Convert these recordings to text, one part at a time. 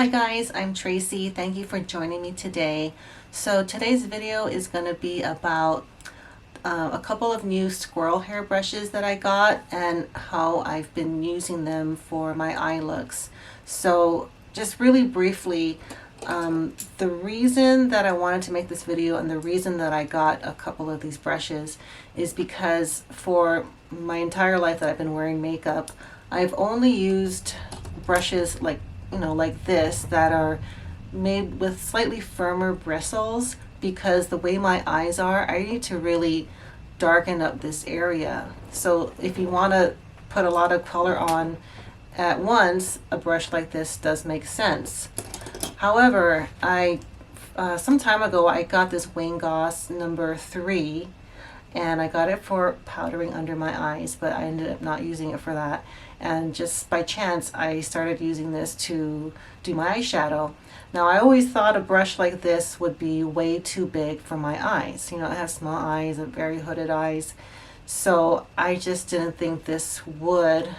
Hi guys, I'm Tracy. Thank you for joining me today. So today's video is going to be about a couple of new squirrel hair brushes that I got and how I've been using them for my eye looks. So just really briefly, the reason that I wanted to make this video and the reason that I got a couple of these brushes is because for my entire life that I've been wearing makeup, I've only used brushes like this that are made with slightly firmer bristles, because the way my eyes are, I need to really darken up this area. So if you want to put a lot of color on at once, a brush like this does make sense. However, some time ago I got this Goss number 3, and I got it for powdering under my eyes, but I ended up not using it for that. And just by chance, I started using this to do my eyeshadow. Now, I always thought a brush like this would be way too big for my eyes. You know, I have small eyes and very hooded eyes. So I just didn't think this would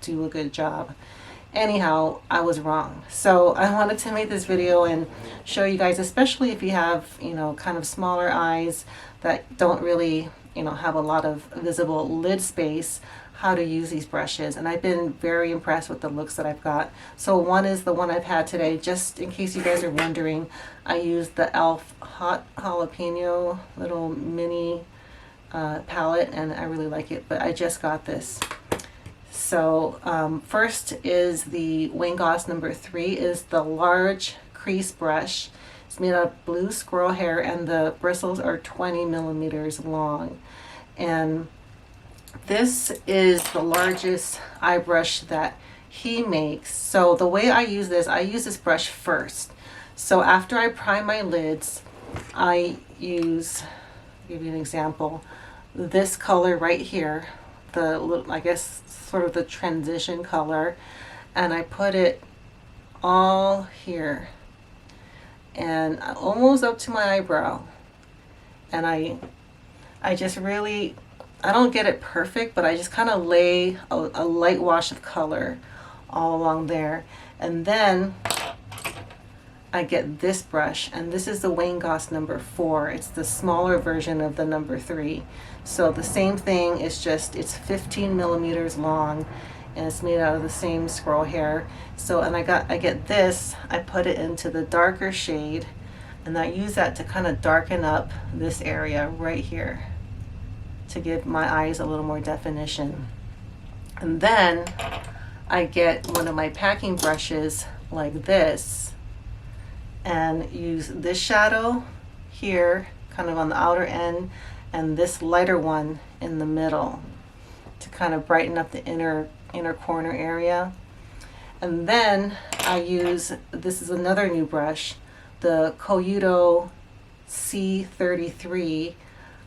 do a good job. Anyhow, I was wrong. So I wanted to make this video and show you guys, especially if you have, kind of smaller eyes that don't really, have a lot of visible lid space, how to use these brushes. And I've been very impressed with the looks that I've got. So one is the one I've had today. Just in case you guys are wondering, I used the e.l.f. Hot Jalapeno little mini palette, and I really like it, but I just got this. So first is the Goss number 3, is the large crease brush. It's made out of blue squirrel hair, and the bristles are 20 millimeters long. And this is the largest eye brush that he makes. So the way I use this brush first. So after I prime my lids, I use, give you an example, this color right here, the, I guess, sort of the transition color, and I put it all here and almost up to my eyebrow. And I just really, I don't get it perfect, but I just kind of lay a light wash of color all along there. And then I get this brush, and this is the Goss number 4. It's the smaller version of the number 3. So the same thing, it's just, it's 15 millimeters long, and it's made out of the same squirrel hair. So, and I get this, I put it into the darker shade, and I use that to kind of darken up this area right here to give my eyes a little more definition. And then I get one of my packing brushes like this and use this shadow here kind of on the outer end, and this lighter one in the middle to kind of brighten up the inner corner area. And then I use, this is another new brush, the Koyuto C-33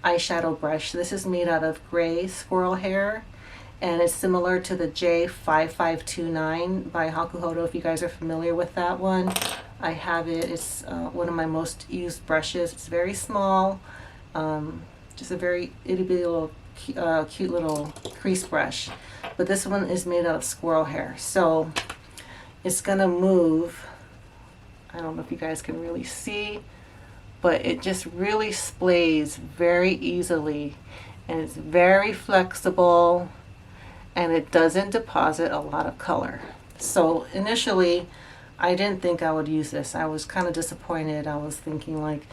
eyeshadow brush. This is made out of gray squirrel hair, and it's similar to the J5529 by Koyuto, if you guys are familiar with that one. I have it. It's one of my most used brushes. It's very small, just a very itty bitty little cute little crease brush. But this one is made out of squirrel hair, so it's gonna move. I don't know if you guys can really see, but it just really splays very easily, and it's very flexible, and it doesn't deposit a lot of color. So initially I didn't think I would use this. I was kind of disappointed. I was thinking like,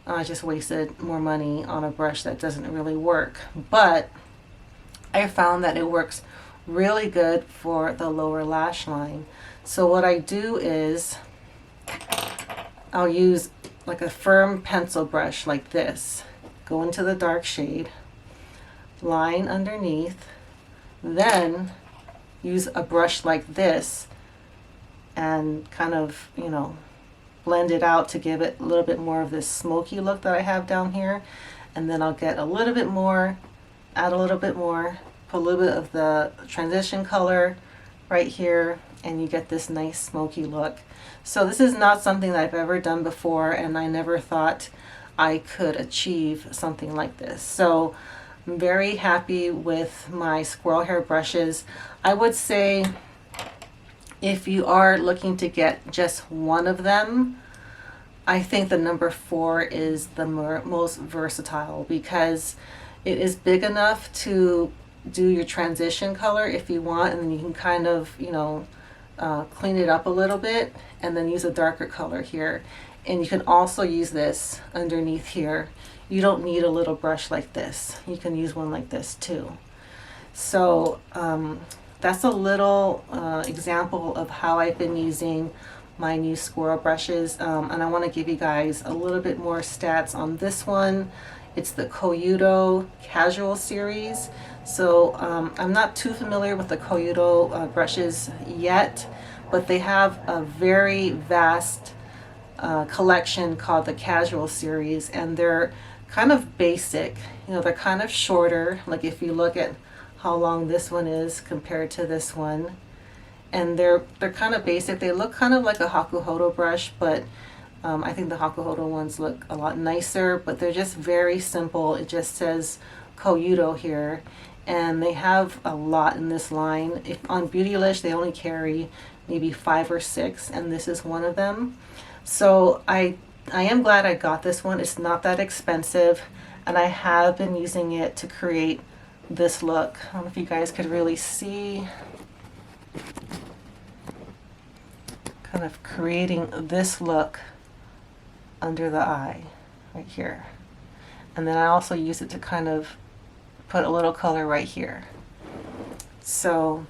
I just wasted more money on a brush that doesn't really work. But I found that it works really good for the lower lash line. So what I do is I'll use like a firm pencil brush like this, go into the dark shade, line underneath, then use a brush like this and kind of, blend it out to give it a little bit more of this smoky look that I have down here. And then I'll get a little bit more, add a little bit more, put a little bit of the transition color right here, and you get this nice smoky look. So this is not something that I've ever done before, and I never thought I could achieve something like this. So I'm very happy with my squirrel hair brushes. I would say If you are looking to get just one of them, I think the number 4 is the most versatile because it is big enough to do your transition color if you want, and then you can kind of, clean it up a little bit and then use a darker color here. And you can also use this underneath here. You don't need a little brush like this. You can use one like this too. So that's a little example of how I've been using my new squirrel brushes, and I want to give you guys a little bit more stats on this one. It's the Koyuto Casual series. So I'm not too familiar with the Koyuto brushes yet, but they have a very vast collection called the Casual series, and they're kind of basic. They're kind of shorter. Like if you look at how long this one is compared to this one, and they're kind of basic. They look kind of like a Hakuhodo brush, but I think the Hakuhodo ones look a lot nicer, but they're just very simple. It just says Koyuto here, and they have a lot in this line. On Beautylish, they only carry maybe 5 or 6, and this is one of them. So I am glad I got this one. It's not that expensive, and I have been using it to create this look. I don't know if you guys could really see. Kind of creating this look under the eye right here, and then I also use it to kind of put a little color right here. So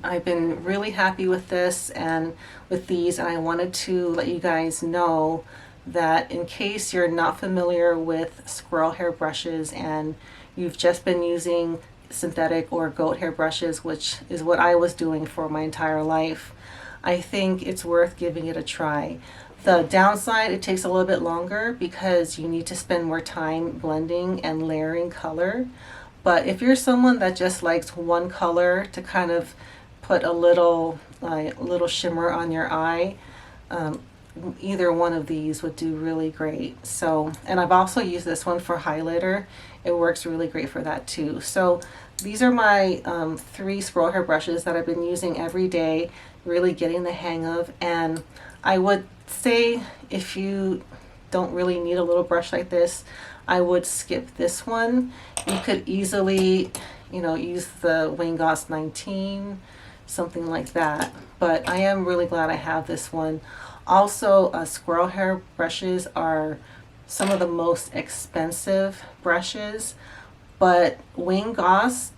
I've been really happy with this and with these, and I wanted to let you guys know that in case you're not familiar with squirrel hair brushes and you've just been using synthetic or goat hair brushes, which is what I was doing for my entire life, I think it's worth giving it a try. The downside, it takes a little bit longer because you need to spend more time blending and layering color. But if you're someone that just likes one color to kind of put a little shimmer on your eye, either one of these would do really great. So, and I've also used this one for highlighter. It works really great for that too. So these are my 3 squirrel hair brushes that I've been using every day, really getting the hang of. And I would say if you don't really need a little brush like this, I would skip this one. You could easily, use the Goss 19, something like that. But I am really glad I have this one. Also, squirrel hair brushes are some of the most expensive brushes, but Goss,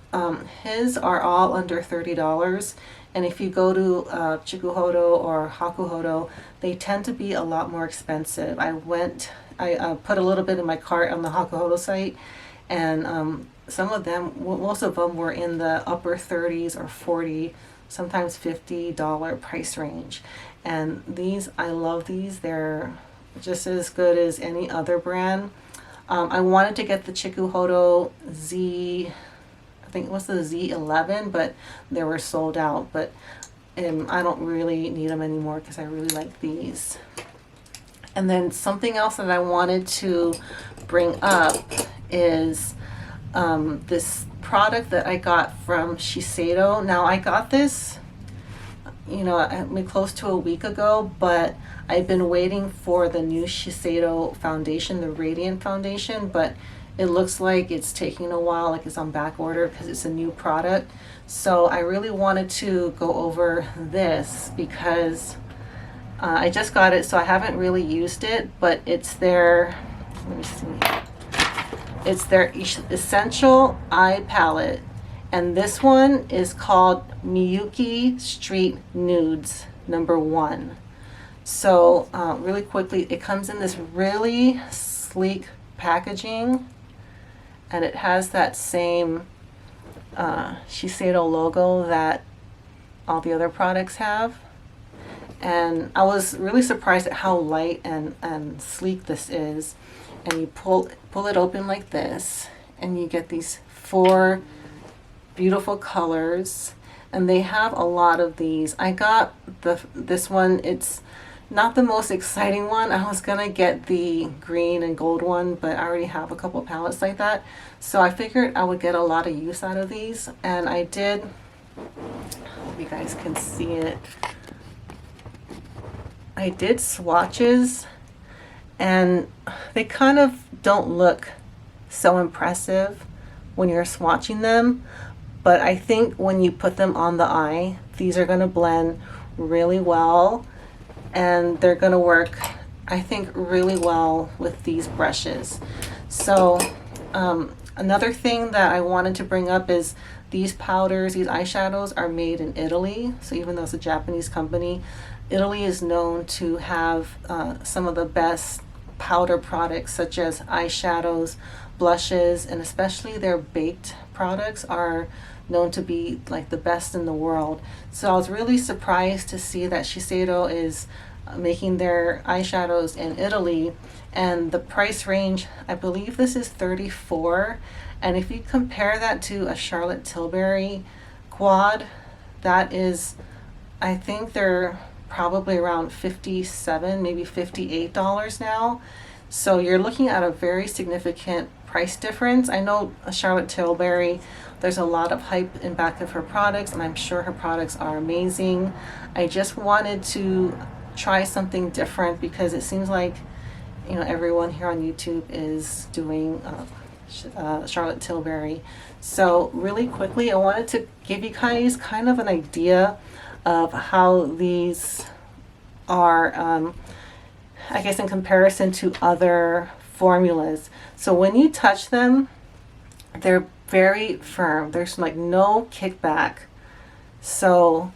his are all under $30. And if you go to Chikuhodo or Hakuhodo, they tend to be a lot more expensive. I put a little bit in my cart on the Hakuhodo site, and some of them, most of them were in the upper 30s or 40, sometimes $50 price range. And these, I love these. They're just as good as any other brand. I wanted to get the Chikuhodo Z, I think it was the Z11, but they were sold out. But I don't really need them anymore because I really like these. And then something else that I wanted to bring up is this product that I got from Shiseido. Now I got this, close to a week ago, but I've been waiting for the new Shiseido foundation, the Radiant foundation, but it looks like it's taking a while, like it's on back order because it's a new product. So I really wanted to go over this because I just got it, so I haven't really used it, but it's their, let me see, it's their Essential Eye Palette. And this one is called Miyuki Street Nudes #1. So really quickly, it comes in this really sleek packaging, and it has that same Shiseido logo that all the other products have. And I was really surprised at how light and sleek this is. And you pull it open like this, and you get these 4 beautiful colors, and they have a lot of these. I got this one. It's not the most exciting one. I was gonna get the green and gold one, but I already have a couple palettes like that, so I figured I would get a lot of use out of these, and I did. if you guys can see it. I did swatches and they kind of don't look so impressive when you're swatching them, but I think when you put them on the eye, these are going to blend really well, and they're going to work, I think, really well with these brushes. So another thing that I wanted to bring up is these powders, these eyeshadows are made in Italy. So even though it's a Japanese company, Italy is known to have some of the best powder products, such as eyeshadows, blushes, and especially their baked products are known to be like the best in the world. So I was really surprised to see that Shiseido is making their eyeshadows in Italy, and the price range, I believe this is $34, and if you compare that to a Charlotte Tilbury quad, that is, I think they're probably around $57, maybe $58 now. So you're looking at a very significant price difference. I know Charlotte Tilbury, there's a lot of hype in back of her products, and I'm sure her products are amazing. I just wanted to try something different because it seems like, you know, everyone here on YouTube is doing Charlotte Tilbury. So really quickly, I wanted to give you guys kind of an idea of how these are, I guess, in comparison to other formulas. So when you touch them, they're very firm. There's like no kickback. So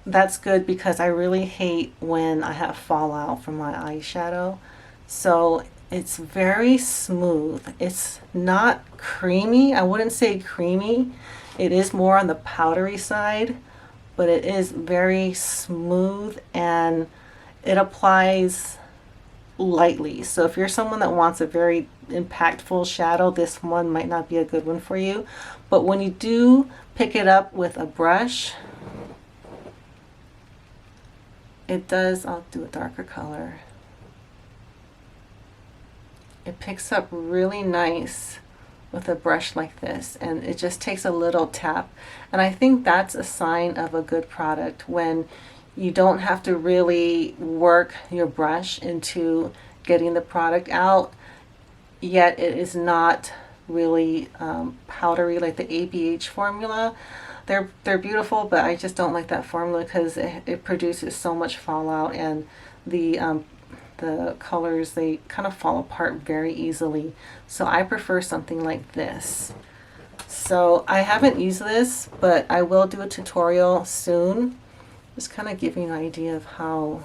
that's good because I really hate when I have fallout from my eyeshadow. So it's very smooth. It's not creamy. I wouldn't say creamy. It is more on the powdery side, but it is very smooth and it applies lightly. So if you're someone that wants a very impactful shadow, this one might not be a good one for you. But when you do pick it up with a brush, it does, I'll do a darker color. It picks up really nice with a brush like this, and it just takes a little tap. And I think that's a sign of a good product, when you don't have to really work your brush into getting the product out, yet it is not really powdery like the ABH formula. They're beautiful, but I just don't like that formula because it produces so much fallout, and the colors, they kind of fall apart very easily. So I prefer something like this. So I haven't used this, but I will do a tutorial soon. Just kind of giving you an idea of how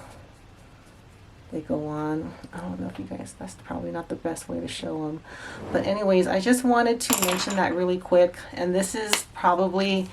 they go on. I don't know if you guys, that's probably not the best way to show them. But anyways, I just wanted to mention that really quick. And this is probably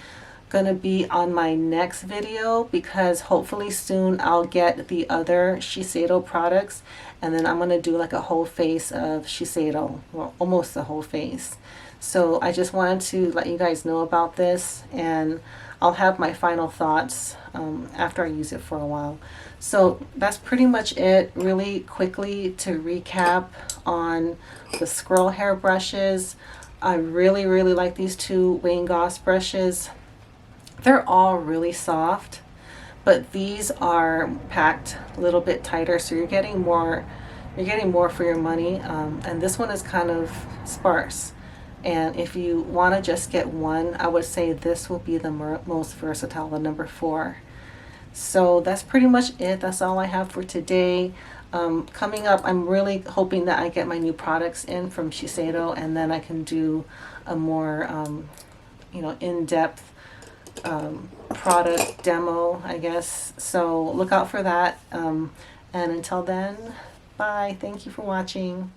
going to be on my next video, because hopefully soon I'll get the other Shiseido products, and then I'm going to do like a whole face of Shiseido, well, almost the whole face. So I just wanted to let you guys know about this, and I'll have my final thoughts after I use it for a while. So that's pretty much it. Really quickly to recap on the squirrel hair brushes, I really like these two Wayne Goss brushes. They're all really soft, but these are packed a little bit tighter, so you're getting more for your money. And this one is kind of sparse. And if you want to just get one, I would say this will be the most versatile, the number 4. So that's pretty much it. That's all I have for today. Coming up, I'm really hoping that I get my new products in from Shiseido, and then I can do a more in-depth product demo, I guess. So look out for that. And until then, bye. Thank you for watching.